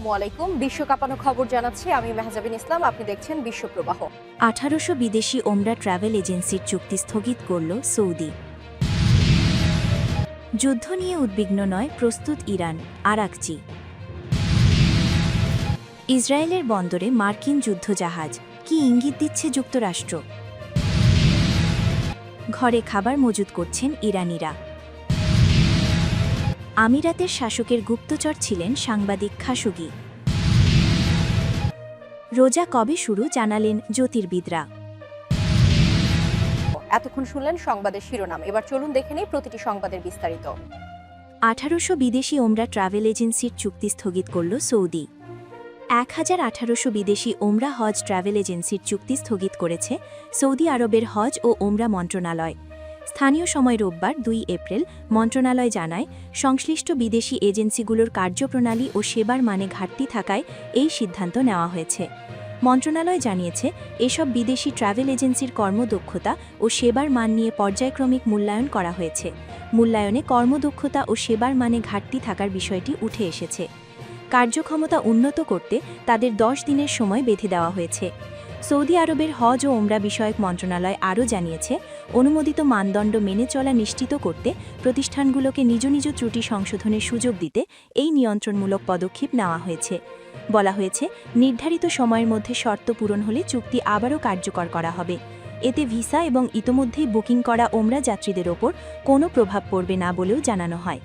আসসালামু আলাইকুম। বিশ্ব কাঁপানো খবর জানাচ্ছি আমি মেহজাবিন ইসলাম। আপনি দেখছেন বিশ্বপ্রবাহ। 1800 বিদেশি ওমরা ট্রাভেল এজেন্সির চুক্তি স্থগিত করল সৌদি। যুদ্ধ নিয়ে উদ্বিগ্ন নয়, প্রস্তুত ইরান, আরাকচি। ইসরায়েলের বন্দরে মার্কিন যুদ্ধজাহাজ, কি ইঙ্গিত দিচ্ছে যুক্তরাষ্ট্র? ঘরে খাবার মজুত করছেন ইরানিরা। আমিরাতের শাসকের গুপ্তচর ছিলেন সাংবাদিক খাশোগি। রোজা কবে শুরু জানালেন জ্যোতির্বিদরা। এতক্ষণ শুনলেন সংবাদের শিরোনাম। এবার চলুন দেখে নিই প্রতিটি সংবাদের বিস্তারিত। 1800 বিদেশি ওমরা ট্রাভেল এজেন্সির চুক্তি স্থগিত করল সৌদি। 1800 বিদেশি ওমরা হজ ট্রাভেল এজেন্সির চুক্তি স্থগিত করেছে সৌদি আরবের হজ ও ওমরা মন্ত্রণালয়। স্থানীয় সময় রোববার 2 এপ্রিল মন্ত্রণালয় জানায়, সংশ্লিষ্ট বিদেশি এজেন্সিগুলোর কার্যপ্রণালী ও সেবার মানে ঘাটতি থাকায় এই সিদ্ধান্ত নেওয়া হয়েছে। মন্ত্রণালয় জানিয়েছে, এসব বিদেশি ট্রাভেল এজেন্সির কর্মদক্ষতা ও সেবার মান নিয়ে পর্যায়ক্রমিক মূল্যায়ন করা হয়েছে। মূল্যায়নে কর্মদক্ষতা ও সেবার মানে ঘাটতি থাকার বিষয়টি উঠে এসেছে। কার্যক্ষমতা উন্নত করতে তাদের 10 দিনের সময় বেঁধে দেওয়া হয়েছে। সৌদি আরবের হজ ও ওমরা বিষয়ক মন্ত্রণালয় আরও জানিয়েছে, অনুমোদিত মানদণ্ড মেনে চলা নিশ্চিত করতে প্রতিষ্ঠানগুলোকে নিজ নিজ ত্রুটি সংশোধনের সুযোগ দিতে এই নিয়ন্ত্রণমূলক পদক্ষেপ নেওয়া হয়েছে। বলা হয়েছে, নির্ধারিত সময়ের মধ্যে শর্ত পূরণ হলে চুক্তি আবারও কার্যকর করা হবে। এতে ভিসা এবং ইতোমধ্যেই বুকিং করা ওমরা যাত্রীদের ওপর কোনো প্রভাব পড়বে না বলেও জানানো হয়।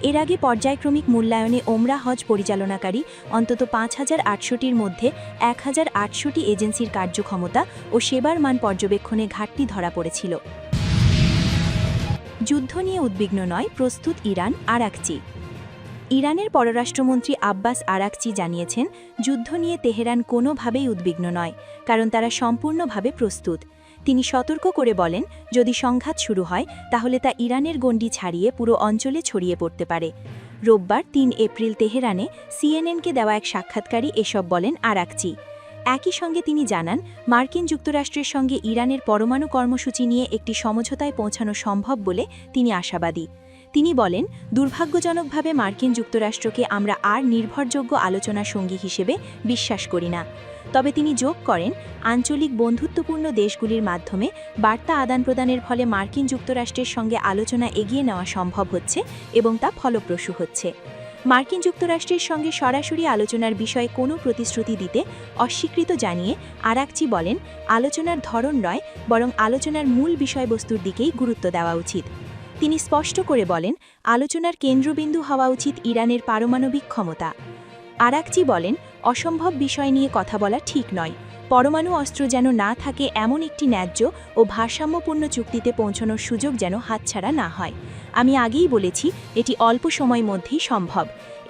এর আগে পর্যায়ক্রমিক মূল্যায়নে ওমরা হজ পরিচালনাকারী অন্তত 5800টির মধ্যে 1800টি এজেন্সির কার্যক্ষমতা ও সেবার মান পর্যবেক্ষণে ঘাটতি ধরা পড়েছিল। যুদ্ধ নিয়ে উদ্বিগ্ন নয়, প্রস্তুত ইরান, আরাকচি। ইরানের পররাষ্ট্রমন্ত্রী আব্বাস আরাকচি জানিয়েছেন, যুদ্ধ নিয়ে তেহরান কোনোভাবেই উদ্বিগ্ন নয়, কারণ তারা সম্পূর্ণভাবে প্রস্তুত। তিনি সতর্ক করে বলেন, যদি সংঘাত শুরু হয় তাহলে তা ইরানের গণ্ডি ছাড়িয়ে পুরো অঞ্চলে ছড়িয়ে পড়তে পারে। রোববার 3 এপ্রিল তেহরানে সিএনএনকে দেওয়া এক সাক্ষাৎকারী এসব বলেন আরাকচি। একই সঙ্গে তিনি জানান, মার্কিন যুক্তরাষ্ট্রের সঙ্গে ইরানের পরমাণু কর্মসূচি নিয়ে একটি সমঝোতায় পৌঁছানো সম্ভব বলে তিনি আশাবাদী। তিনি বলেন, দুর্ভাগ্যজনকভাবে মার্কিন যুক্তরাষ্ট্রকে আমরা আর নির্ভরযোগ্য আলোচনার সঙ্গী হিসেবে বিশ্বাস করি না। তবে তিনি যোগ করেন, আঞ্চলিক বন্ধুত্বপূর্ণ দেশগুলির মাধ্যমে বার্তা আদান-প্রদানের ফলে মার্কিন যুক্তরাষ্ট্রের সঙ্গে আলোচনা এগিয়ে নেওয়া সম্ভব হচ্ছে এবং তা ফলপ্রসূ হচ্ছে। মার্কিন যুক্তরাষ্ট্রের সঙ্গে সরাসরি আলোচনার বিষয়ে কোনো প্রতিশ্রুতি দিতে অস্বীকৃত জানিয়ে আরাকচি বলেন, আলোচনার ধরন নয়, বরং আলোচনার মূল বিষয়বস্তুর দিকেই গুরুত্ব দেওয়া উচিত। তিনি স্পষ্ট করে বলেন, আলোচনার কেন্দ্রবিন্দু হওয়া উচিত ইরানের পারমাণবিক ক্ষমতা। আরাকচি বলেন, অসম্ভব বিষয় নিয়ে কথা বলা ঠিক নয়। পরমাণু অস্ত্র যেন না থাকে এমন একটি ন্যায্য ও ভারসাম্যপূর্ণ চুক্তিতে পৌঁছানোর সুযোগ যেন হাতছাড়া না হয়। আমি আগেই বলেছি, এটি অল্প সময়ের মধ্যেই সম্ভব।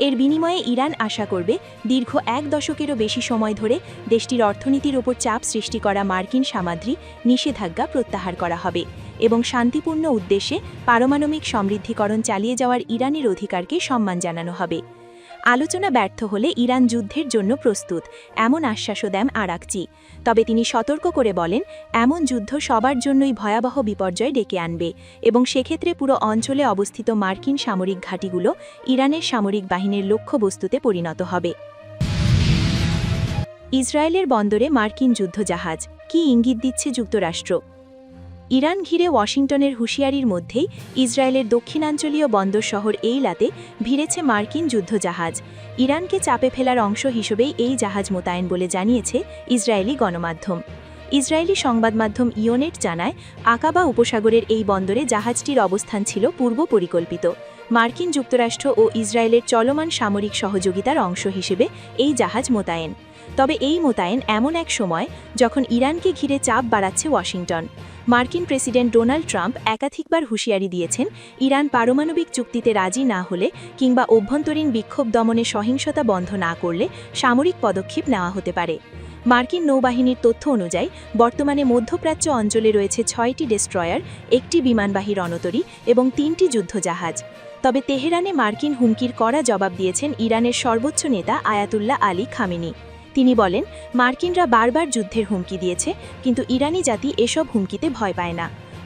এর বিনিময়ে ইরান আশা করবে, দীর্ঘ 1 দশকেরও বেশি সময় ধরে দেশটির অর্থনীতির ওপর চাপ সৃষ্টি করা মার্কিন সামগ্রিক নিষেধাজ্ঞা প্রত্যাহার করা হবে এবং শান্তিপূর্ণ উদ্দেশ্যে পারমাণবিক সমৃদ্ধিকরণ চালিয়ে যাওয়ার ইরানের অধিকারকে সম্মান জানানো হবে। আলোচনা ব্যর্থ হলে ইরান যুদ্ধের জন্য প্রস্তুত, এমন আশ্বাসও দেন আরাকচি। তবে তিনি সতর্ক করে বলেন, এমন যুদ্ধ সবার জন্যই ভয়াবহ বিপর্যয় ডেকে আনবে এবং সেক্ষেত্রে পুরো অঞ্চলে অবস্থিত মার্কিন সামরিক ঘাঁটিগুলো ইরানের সামরিক বাহিনীর লক্ষ্যবস্তুতে পরিণত হবে। ইসরায়েলের বন্দরে মার্কিন যুদ্ধজাহাজ, কি ইঙ্গিত দিচ্ছে যুক্তরাষ্ট্র? ইরান ঘিরে ওয়াশিংটনের হুঁশিয়ারির মধ্যেই ইসরায়েলের দক্ষিণাঞ্চলীয় বন্দর শহর এইলাতে ভিড়েছে মার্কিন যুদ্ধজাহাজ। ইরানকে চাপে ফেলার অংশ হিসেবেই এই জাহাজ মোতায়েন বলে জানিয়েছে ইসরায়েলি গণমাধ্যম। ইসরায়েলি সংবাদ মাধ্যম ইয়োনেট জানায়, আকাবা উপসাগরের এই বন্দরে জাহাজটির অবস্থান ছিল পূর্ব পরিকল্পিত। মার্কিন যুক্তরাষ্ট্র ও ইসরায়েলের চলমান সামরিক সহযোগিতার অংশ হিসেবে এই জাহাজ মোতায়েন। তবে এই মোতায়েন এমন এক সময় যখন ইরানকে ঘিরে চাপ বাড়াচ্ছে ওয়াশিংটন। মার্কিন প্রেসিডেন্ট ডোনাল্ড ট্রাম্প একাধিকবার হুঁশিয়ারি দিয়েছেন, ইরান পারমাণবিক চুক্তিতে রাজি না হলে কিংবা অভ্যন্তরীণ বিক্ষোভ দমনে সহিংসতা বন্ধ না করলে সামরিক পদক্ষেপ নেওয়া হতে পারে। মার্কিন নৌবাহিনীর তথ্য অনুযায়ী বর্তমানে মধ্যপ্রাচ্য অঞ্চলে রয়েছে 6টি ডেস্ট্রয়ার, 1টি বিমানবাহী রণতরী এবং 3টি যুদ্ধজাহাজ। তবে তেহরানে মার্কিন হুমকির কড়া জবাব দিয়েছেন ইরানের সর্বোচ্চ নেতা আয়াতুল্লাহ আলী খামেনি। তিনি বলেন, মার্কিনরা বারবার যুদ্ধের হুমকি দিয়েছে, কিন্তু ইরানি জাতি এসব হুমকিতে ভয় পায় না।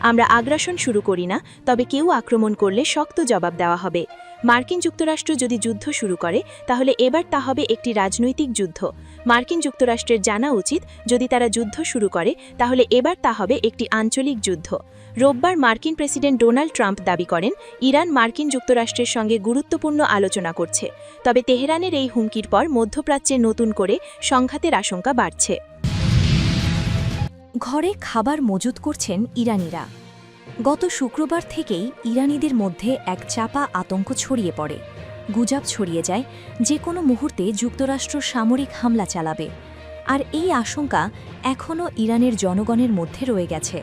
আমরা আগ্রাসন শুরু করি না, তবে কেউ আক্রমণ করলে শক্ত জবাব দেওয়া হবে। মার্কিন যুক্তরাষ্ট্র যদি যুদ্ধ শুরু করে তাহলে এবার তা হবে একটি রাজনৈতিক যুদ্ধ। মার্কিন যুক্তরাষ্ট্রের জানা উচিত, যদি তারা যুদ্ধ শুরু করে তাহলে এবার তা হবে একটি আঞ্চলিক যুদ্ধ। রোববার মার্কিন প্রেসিডেন্ট ডোনাল্ড ট্রাম্প দাবি করেন, ইরান মার্কিন যুক্তরাষ্ট্রের সঙ্গে গুরুত্বপূর্ণ আলোচনা করছে। তবে তেহরানের এই হুমকির পর মধ্যপ্রাচ্যে নতুন করে সংঘাতের আশঙ্কা বাড়ছে। ঘরে খাবার মজুত করছেন ইরানিরা। গত শুক্রবার থেকেই ইরানিদের মধ্যে এক চাপা আতঙ্ক ছড়িয়ে পড়ে। গুজব ছড়িয়ে যায় যে কোনো মুহূর্তে যুক্তরাষ্ট্র সামরিক হামলা চালাবে, আর এই আশঙ্কা এখনও ইরানের জনগণের মধ্যে রয়ে গেছে।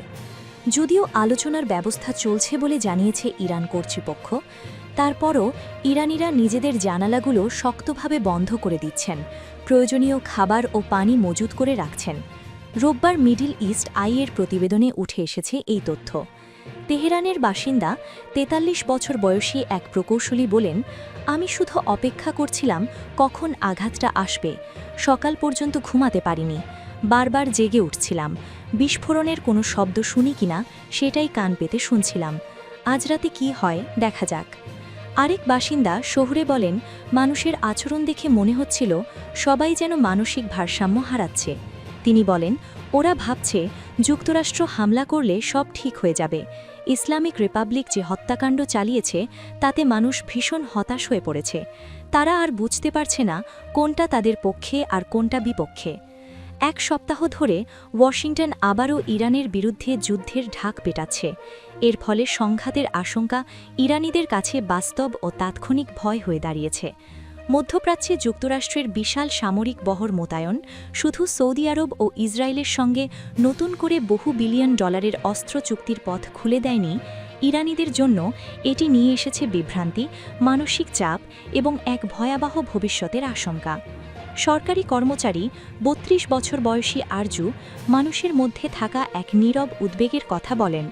যদিও আলোচনার ব্যবস্থা চলছে বলে জানিয়েছে ইরান কর্তৃপক্ষ, তারপরও ইরানিরা নিজেদের জানালাগুলো শক্তভাবে বন্ধ করে দিচ্ছেন, প্রয়োজনীয় খাবার ও পানি মজুত করে রাখছেন। রোববার মিডল ইস্ট আইয়ের প্রতিবেদনে উঠে এসেছে এই তথ্য। তেহরানের বাসিন্দা ৪৩ বছর বয়সী এক প্রকৌশলী বলেন, আমি শুধু অপেক্ষা করছিলাম কখন আঘাতটা আসবে। সকাল পর্যন্ত ঘুমাতে পারিনি, বারবার জেগে উঠছিলাম। বিস্ফোরণের কোনো শব্দ শুনি কিনা সেটাই কান পেতে শুনছিলাম। আজ রাতে কী হয় দেখা যাক। আরেক বাসিন্দা শহুরে বলেন, মানুষের আচরণ দেখে মনে হচ্ছিল সবাই যেন মানসিক ভারসাম্য হারাচ্ছে। তিনি বলেন, ওরা ভাবছে যুক্তরাষ্ট্র হামলা করলে সব ঠিক হয়ে যাবে। ইসলামিক রিপাবলিক যে হত্যাকাণ্ড চালিয়েছে তাতে মানুষ ভীষণ হতাশ হয়ে পড়েছে। তারা আর বুঝতে পারছে না কোনটা তাদের পক্ষে আর কোনটা বিপক্ষে। এক সপ্তাহ ধরে ওয়াশিংটন আবারও ইরানের বিরুদ্ধে যুদ্ধের ঢাক পেটাচ্ছে। এর ফলে সংঘাতের আশঙ্কা ইরানিদের কাছে বাস্তব ও তাৎক্ষণিক ভয় হয়ে দাঁড়িয়েছে। মধ্যপ্রাচ্যে যুক্তরাষ্ট্রের বিশাল সামরিক বহর মোতায়েন শুধু সৌদি আরব ও ইসরায়েলের সঙ্গে নতুন করে বহু বিলিয়ন ডলারের অস্ত্র চুক্তির পথ খুলে দেয়নি, ইরানিদের জন্য এটি নিয়ে এসেছে বিভ্রান্তি, মানসিক চাপ এবং এক ভয়াবহ ভবিষ্যতের আশঙ্কা। সরকারি কর্মচারী ৩২ বছর বয়সী আরজু মানুষের মধ্যে থাকা এক নীরব উদ্বেগের কথা বলেন।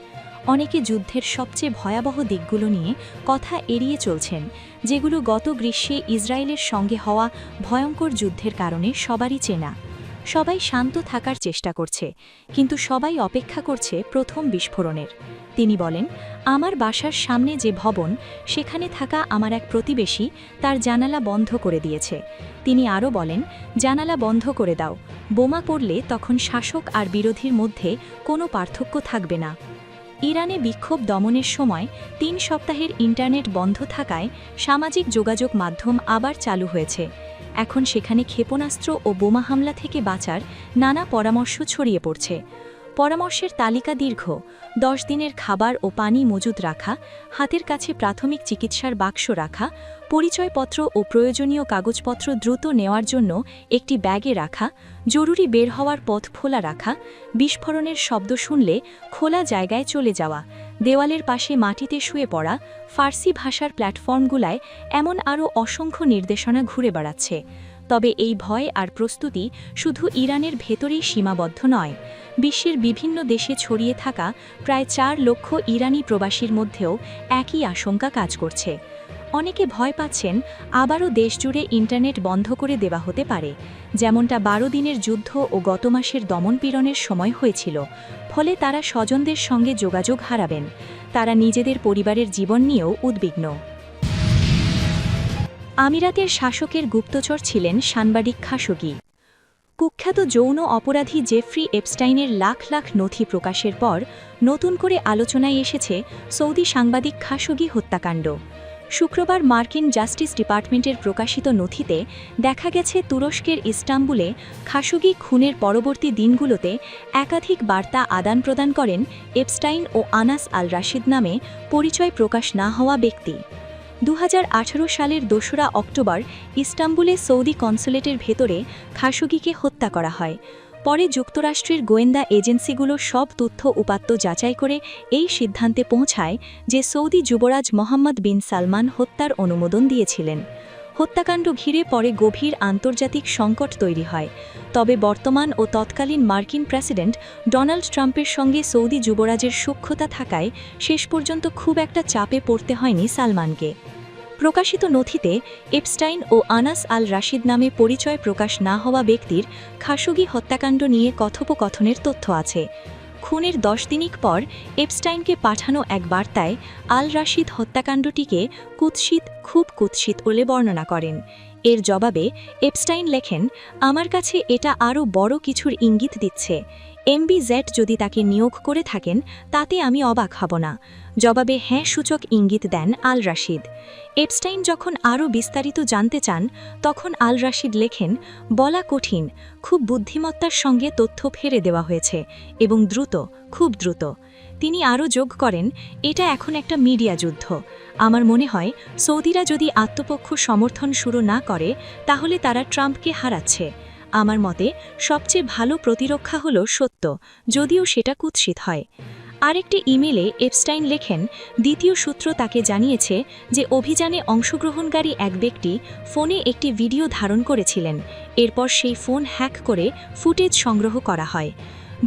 অনেকে যুদ্ধের সবচেয়ে ভয়াবহ দিকগুলো নিয়ে কথা এড়িয়ে চলছেন, যেগুলো গত গ্রীষ্মে ইসরায়েলের সঙ্গে হওয়া ভয়ঙ্কর যুদ্ধের কারণে সবারই চেনা। সবাই শান্ত থাকার চেষ্টা করছে, কিন্তু সবাই অপেক্ষা করছে প্রথম বিস্ফোরণের। তিনি বলেন, আমার বাসার সামনে যে ভবন, সেখানে থাকা আমার এক প্রতিবেশী তার জানালা বন্ধ করে দিয়েছে। তিনি আরও বলেন, জানালা বন্ধ করে দাও, বোমা পড়লে তখন শাসক আর বিরোধীর মধ্যে কোনো পার্থক্য থাকবে না। ইরানে বিক্ষোভ দমনের সময় ৩ সপ্তাহের ইন্টারনেট বন্ধ থাকায় সামাজিক যোগাযোগ মাধ্যম আবার চালু হয়েছে। এখন সেখানে ক্ষেপণাস্ত্র ও বোমা হামলা থেকে বাঁচার নানা পরামর্শ ছড়িয়ে পড়ছে। পরামর্শের তালিকা দীর্ঘ: 10 দিনের খাবার ও পানি মজুদ রাখা, হাতের কাছে প্রাথমিক চিকিৎসার বাক্স রাখা, পরিচয়পত্র ও প্রয়োজনীয় কাগজপত্র দ্রুত নেওয়ার জন্য একটি ব্যাগে রাখা, জরুরি বের হওয়ার পথ খোলা রাখা, বিস্ফোরণের শব্দ শুনলে খোলা জায়গায় চলে যাওয়া, দেওয়ালের পাশে মাটিতে শুয়ে পড়া। ফার্সি ভাষার প্ল্যাটফর্মগুলায় এমন আরও অসংখ্য নির্দেশনা ঘুরে বেড়াচ্ছে। তবে এই ভয় আর প্রস্তুতি শুধু ইরানের ভেতরেই সীমাবদ্ধ নয়। বিশ্বের বিভিন্ন দেশে ছড়িয়ে থাকা প্রায় 4 লক্ষ ইরানি প্রবাসীর মধ্যেও একই আশঙ্কা কাজ করছে। অনেকে ভয় পাচ্ছেন আবারও দেশজুড়ে ইন্টারনেট বন্ধ করে দেওয়া হতে পারে, যেমনটা 12 দিনের যুদ্ধ ও গত মাসের দমনপীড়নের সময় হয়েছিল। ফলে তারা স্বজনদের সঙ্গে যোগাযোগ হারাবেন। তারা নিজেদের পরিবারের জীবন নিয়েও উদ্বিগ্ন। আমিরাতের শাসকের গুপ্তচর ছিলেন সাংবাদিক খাশোগি। কুখ্যাত যৌন অপরাধী জেফ্রি এপস্টাইনের লাখ লাখ নথি প্রকাশের পর নতুন করে আলোচনায় এসেছে সৌদি সাংবাদিক খাশোগি হত্যাকাণ্ড। শুক্রবার মার্কিন জাস্টিস ডিপার্টমেন্টের প্রকাশিত নথিতে দেখা গেছে তুরস্কের ইস্তাম্বুলে খাশোগি খুনের পরবর্তী দিনগুলোতে একাধিক বার্তা আদান প্রদান করেন এপস্টাইন ও আনাস আল রাশিদ নামে পরিচয় প্রকাশ না হওয়া ব্যক্তি। 2018 সালের 2রা অক্টোবর ইস্তাম্বুলে সৌদি কনসুলেটের ভেতরে খাশোগিকে হত্যা করা হয়। পরে যুক্তরাষ্ট্রের গোয়েন্দা এজেন্সিগুলো সব তথ্য উপাত্ত যাচাই করে এই সিদ্ধান্তে পৌঁছায় যে সৌদি যুবরাজ মোহাম্মদ বিন সালমান হত্যার অনুমোদন দিয়েছিলেন। হত্যাকাণ্ড ঘিরে পরে গভীর আন্তর্জাতিক সংকট তৈরি হয়। তবে বর্তমান ও তৎকালীন মার্কিন প্রেসিডেন্ট ডোনাল্ড ট্রাম্পের সঙ্গে সৌদি যুবরাজের সখ্যতা থাকায় শেষ পর্যন্ত খুব একটা চাপে পড়তে হয়নি সালমানকে। প্রকাশিত নথিতে এপস্টাইন ও আনাস আল রাশিদ নামে পরিচয় প্রকাশ না হওয়া ব্যক্তির খাশোগি হত্যাকাণ্ড নিয়ে কথোপকথনের তথ্য আছে। খুনের 10 দিনিক পর এপস্টাইনকে পাঠানো এক বার্তায় আল রাশিদ হত্যাকাণ্ডটিকে কুৎসিত, খুব কুৎসিত বলে বর্ণনা করেন। এর জবাবে এপস্টাইন লেখেন, আমার কাছে এটা আরও বড় কিছুর ইঙ্গিত দিচ্ছে। MBZ যদি তাকে নিয়োগ করে থাকেন তাতে আমি অবাক হব না। জবাবে হ্যাঁ সূচক ইঙ্গিত দেন আল রাশিদ। এপস্টাইন যখন আরও বিস্তারিত জানতে চান তখন আল রাশিদ লেখেন, বলা কঠিন, খুব বুদ্ধিমত্তার সঙ্গে তথ্য ফেরে দেওয়া হয়েছে এবং দ্রুত, খুব দ্রুত। তিনি আরও যোগ করেন, এটা এখন একটা মিডিয়া যুদ্ধ। আমার মনে হয় সৌদিরা যদি আত্মপক্ষ সমর্থন শুরু না করে তাহলে তারা ট্রাম্পকে হারাচ্ছে। আমার মতে সবচেয়ে ভালো প্রতিরক্ষা হলো সত্য, যদিও সেটা কুৎসিত হয়। আরেকটি ইমেলে এপস্টাইন লেখেন, দ্বিতীয় সূত্র তাকে জানিয়েছে যে অভিযানে অংশগ্রহণকারী এক ব্যক্তি ফোনে একটি ভিডিও ধারণ করেছিলেন। এরপর সেই ফোন হ্যাক করে ফুটেজ সংগ্রহ করা হয়।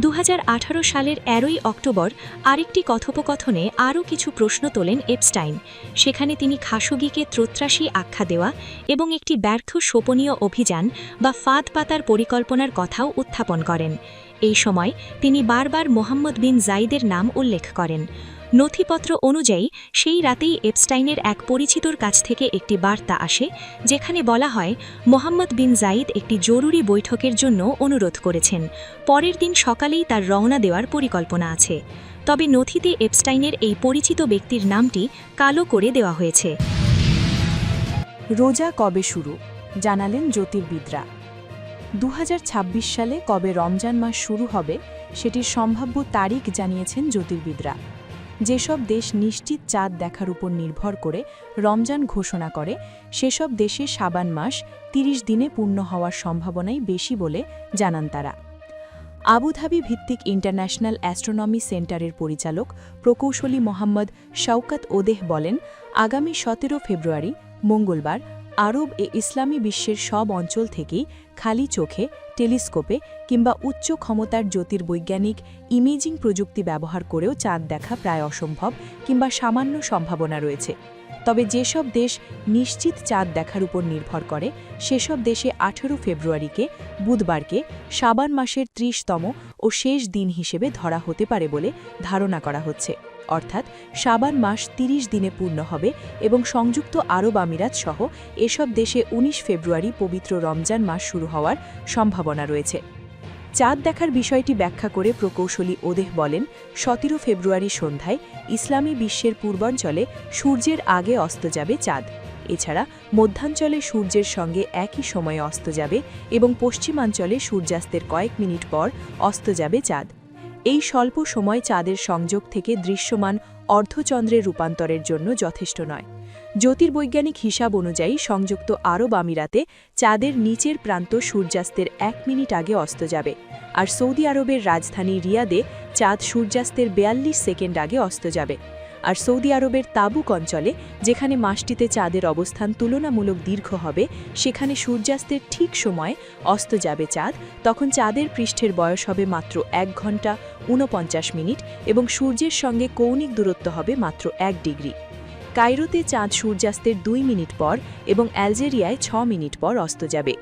2018 সালের 11 অক্টোবর আরেকটি কথোপকথনে আরও কিছু প্রশ্ন তোলেন এপস্টাইন। সেখানে তিনি খাশোগিকে ত্রুত্রাসী আখ্যা দেওয়া এবং একটি ব্যর্থ শোপনীয় অভিযান বা ফাঁদ পাতার পরিকল্পনার কথাও উত্থাপন করেন। এই সময় তিনি বারবার মোহাম্মদ বিন জাইদের নাম উল্লেখ করেন। নথিপত্র অনুযায়ী সেই রাতেই এপস্টাইনের এক পরিচিতর কাছ থেকে একটি বার্তা আসে, যেখানে বলা হয় মোহাম্মদ বিন জাইদ একটি জরুরি বৈঠকের জন্য অনুরোধ করেছেন। পরের দিন সকালেই তার রওনা দেওয়ার পরিকল্পনা আছে। তবে নথিতে এপস্টাইনের এই পরিচিত ব্যক্তির নামটি কালো করে দেওয়া হয়েছে। রোজা কবে শুরু, জানালেন জ্যোতির্বিদরা। 2026 সালে কবে রমজান মাস শুরু হবে সেটির সম্ভাব্য তারিখ জানিয়েছেন জ্যোতির্বিদরা। যেসব দেশ নিশ্চিত চাঁদ দেখার উপর নির্ভর করে রমজান ঘোষণা করে সেসব দেশে শাবান মাস 30 দিনে পূর্ণ হওয়ার সম্ভাবনাই বেশি বলে জানান তারা। আবুধাবি ভিত্তিক ইন্টারন্যাশনাল অ্যাস্ট্রোনমি সেন্টারের পরিচালক প্রকৌশলী মোহাম্মদ শওকত ওদেহ বলেন, আগামী 17 ফেব্রুয়ারি মঙ্গলবার আরব ইসলামী বিশ্বের সব অঞ্চল থেকেই খালি চোখে, টেলিস্কোপে কিংবা উচ্চ ক্ষমতার জ্যোতির্বৈজ্ঞানিক ইমেজিং প্রযুক্তি ব্যবহার করেও চাঁদ দেখা প্রায় অসম্ভব কিংবা সামান্য সম্ভাবনা রয়েছে। তবে যেসব দেশ নিশ্চিত চাঁদ দেখার উপর নির্ভর করে সেসব দেশে 18 ফেব্রুয়ারিকে বুধবারকে শাবান মাসের 30তম ও শেষ দিন হিসেবে ধরা হতে পারে বলে ধারণা করা হচ্ছে। অর্থাৎ শাবান মাস 30 দিনে পূর্ণ হবে এবং সংযুক্ত আরব আমিরাত সহ এসব দেশে 19 ফেব্রুয়ারি পবিত্র রমজান মাস শুরু হওয়ার সম্ভাবনা রয়েছে। চাঁদ দেখার বিষয়টি ব্যাখ্যা করে প্রকৌশলী ওদেহ বলেন, 17 ফেব্রুয়ারি সন্ধ্যায় ইসলামী বিশ্বের পূর্বাঞ্চলে সূর্যের আগে অস্ত যাবে চাঁদ। এছাড়া মধ্যাঞ্চলে সূর্যের সঙ্গে একই সময়ে অস্ত যাবে এবং পশ্চিমাঞ্চলে সূর্যাস্তের কয়েক মিনিট পর অস্ত যাবে চাঁদ। এই স্বল্প সময় চাঁদের সংযোগ থেকে দৃশ্যমান অর্ধচন্দ্রের রূপান্তরের জন্য যথেষ্ট নয়। জ্যোতির্বৈজ্ঞানিক হিসাব অনুযায়ী সংযুক্ত আরব আমিরাতে চাঁদের নিচের প্রান্ত সূর্যাস্তের 1 মিনিট আগে অস্ত যাবে, আর সৌদি আরবের রাজধানী রিয়াদে চাঁদ সূর্যাস্তের 42 সেকেন্ড আগে অস্ত যাবে। আর সৌদি আরবের তাবুক অঞ্চলে, যেখানে মাসটিতে চাঁদের অবস্থান তুলনামূলক দীর্ঘ হবে, সেখানে সূর্যাস্তের ঠিক সময়ে অস্ত যাবে চাঁদ। তখন চাঁদের পৃষ্ঠের বয়স হবে মাত্র 1 ঘন্টা 49 মিনিট এবং সূর্যের সঙ্গে কৌণিক দূরত্ব হবে মাত্র 1 ডিগ্রি। কায়রোতে চাঁদ সূর্যাস্তের 2 মিনিট পর এবং অ্যালজেরিয়ায় 6 মিনিট পর অস্ত যাবে।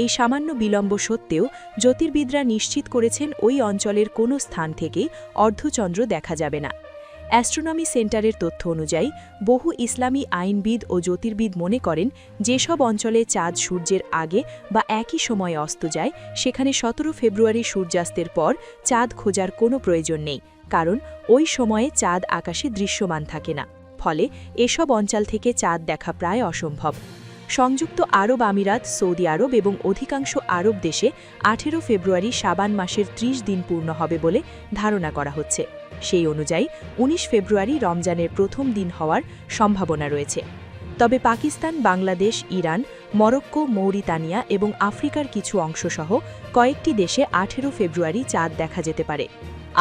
এই সামান্য বিলম্ব সত্ত্বেও জ্যোতির্বিদরা নিশ্চিত করেছেন ওই অঞ্চলের কোনো স্থান থেকেই অর্ধচন্দ্র দেখা যাবে না। অ্যাস্ট্রোনমি সেন্টারের তথ্য অনুযায়ী বহু ইসলামী আইনবিদ ও জ্যোতির্বিদ মনে করেন যেসব অঞ্চলে চাঁদ সূর্যের আগে বা একই সময়ে অস্ত যায় সেখানে 17 ফেব্রুয়ারি সূর্যাস্তের পর চাঁদ খোঁজার কোনো প্রয়োজন নেই, কারণ ওই সময়ে চাঁদ আকাশে দৃশ্যমান থাকে না। ফলে এসব অঞ্চল থেকে চাঁদ দেখা প্রায় অসম্ভব। সংযুক্ত আরব আমিরাত, সৌদি আরব এবং অধিকাংশ আরব দেশে 18 ফেব্রুয়ারি শাবান মাসের 30 দিন পূর্ণ হবে বলে ধারণা করা হচ্ছে। সেই অনুযায়ী 19 ফেব্রুয়ারি রমজানের প্রথম দিন হওয়ার সম্ভাবনা রয়েছে। তবে পাকিস্তান, বাংলাদেশ, ইরান, মরক্কো, মৌরিতানিয়া এবং আফ্রিকার কিছু অংশসহ কয়েকটি দেশে 18 ফেব্রুয়ারি চাঁদ দেখা যেতে পারে।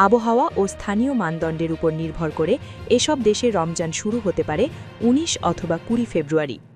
আবহাওয়া ও স্থানীয় মানদণ্ডের উপর নির্ভর করে এসব দেশে রমজান শুরু হতে পারে 19 অথবা 20 ফেব্রুয়ারি।